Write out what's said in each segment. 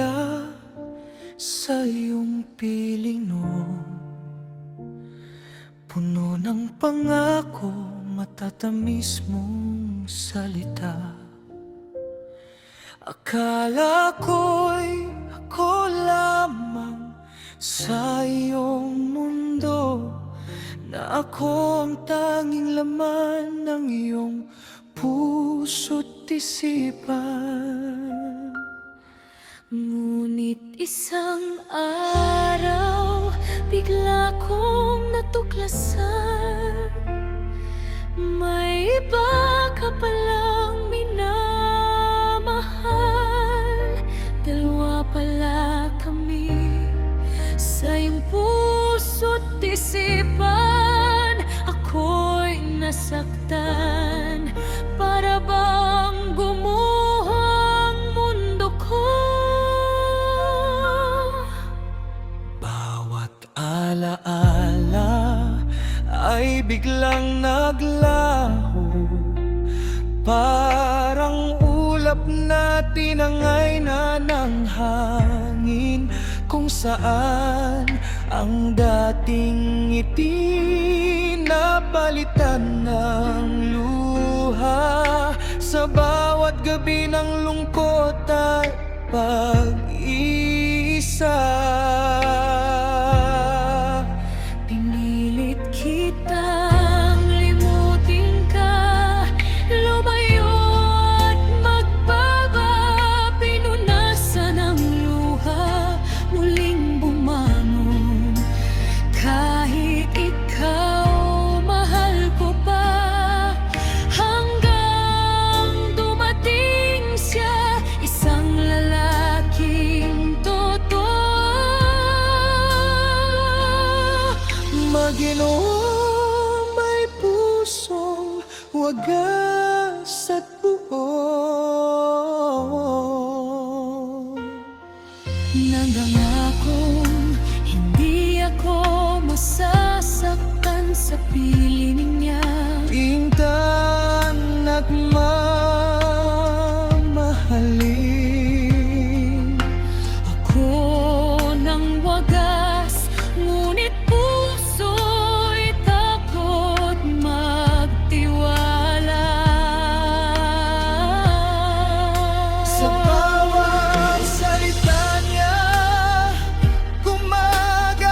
kaya sa iyong piling noon? Puno ng pangako, matatamis mong salita. Akala ko'y ako lamang sa iyong mundo, na ako ang tanging laman ng iyong puso't isipan. Ngunit isang araw, bigla kong natuklasan, may iba ka palang minamahal. Dalawa pala kami sa iyong puso't isipan. Ako'y nasaktan, para bang gumuho ang mundo ko. Bawat alaala ay biglang naglaho, parang ulap na tinangay na ng hangin, kung saan ang dating ngiti napalitan ng luha. Sa bawat gabi ng lungkot at pag-iisa, Pinilit kitang limutin ka, lumayo at magbaga. Pinunasan ang luha, muling bumangon. Kahit ikaw, mahal ko pa, hanggang dumating siya, isang lalaking totoo. Mag-inom may pusong wagas at buo. Nangangakong hindi ako masasaktan sa piling niya. Pintan at mamahalin Ako ng wagas, ngunit puso'y takot magtiwala. sa bawat salita niya. Gumagaan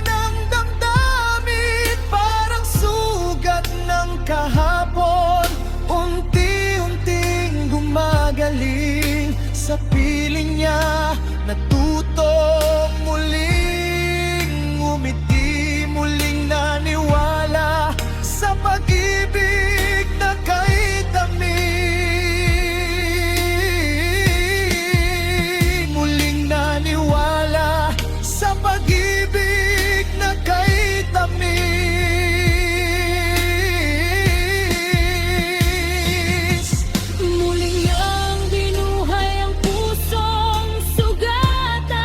ang damdamin, parang sugat ng kahapon, unti-unting gumagaling. Sa piling niya natutong muling umiti, muling naniwala sa pag-ibig na kay tamis. Muling naniwala sa pag-ibig na kay tamis. Muling niyang binuhay ang pusong sugatan,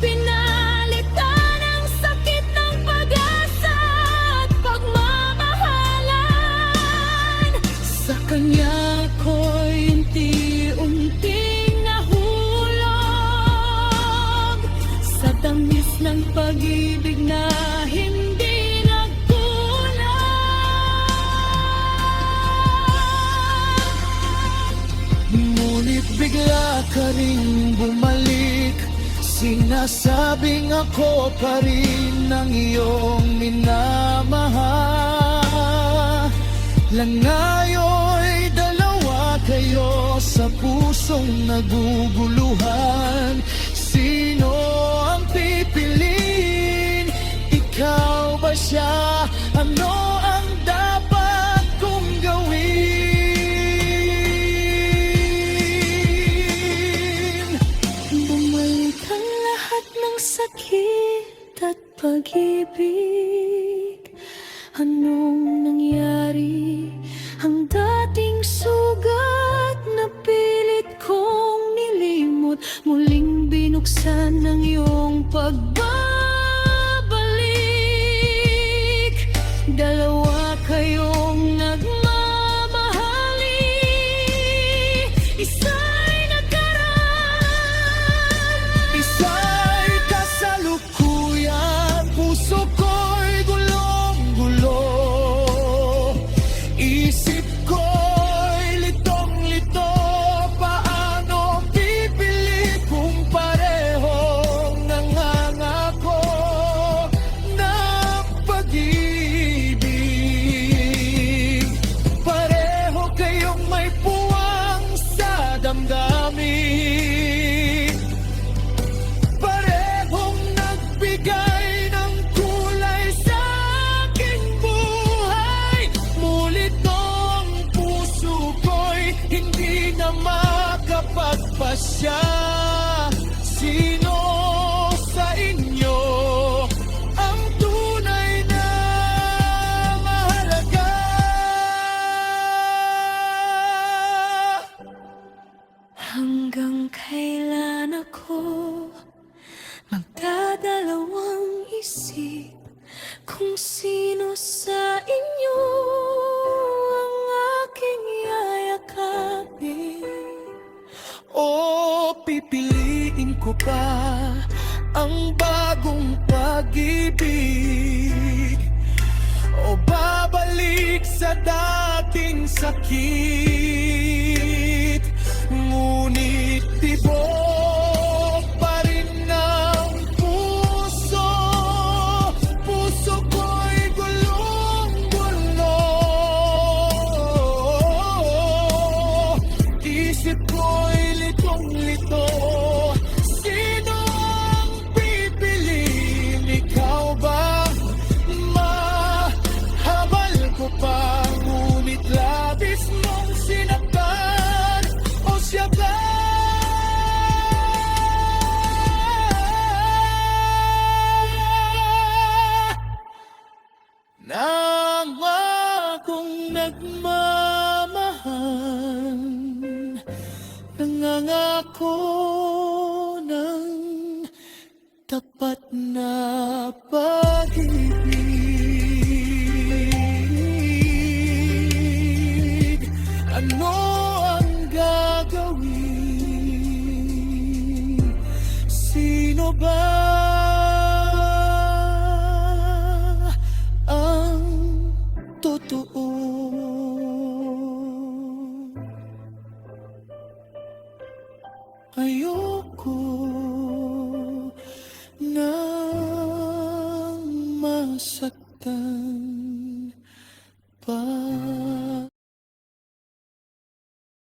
pinalitan ang sakit ng pag-asa at pagmamahalan. Sa kanya ko'y unti-unting nahulog, sa tamis ng pag-ibig na hindi nagkulang. Ngunit bigla ka ring bumalik, sinasabing ako pa rin ang iyong minamahal. Langayo'y dalawa kayo sa pusong naguguluhan. Sino ang pipiliin? Ikaw ba siya? Ano ang dapat kong gawin? Bumalik ang lahat ng sakit at pag-ibig. Anong nangyari? Ang dating sugat na pilit kong nilimot, muling binuksan ng iyong pagbabalik. Dalawa kayong nagmamahali, isa'y nagkaroon Hanggang kailan ako magdadalawang isip kung sino sa inyo ang aking yayakapin? O pipiliin ko pa ang bagong pag-ibig, o babalik sa dating sakit? Ngunit tibok pa rin ng puso, puso ko'y gulong-gulo, isip ko'y litong-lito. Sino ang pipiliin? Ikaw ba? Mahabal ko pa, ngunit labis mong sinaktan, o siya ba? Nang akong nagmamahal, nangangako ng tapat na pag-ibig. Ano ang gagawin? Sino ba ang totoo? Ayoko nang masaktan.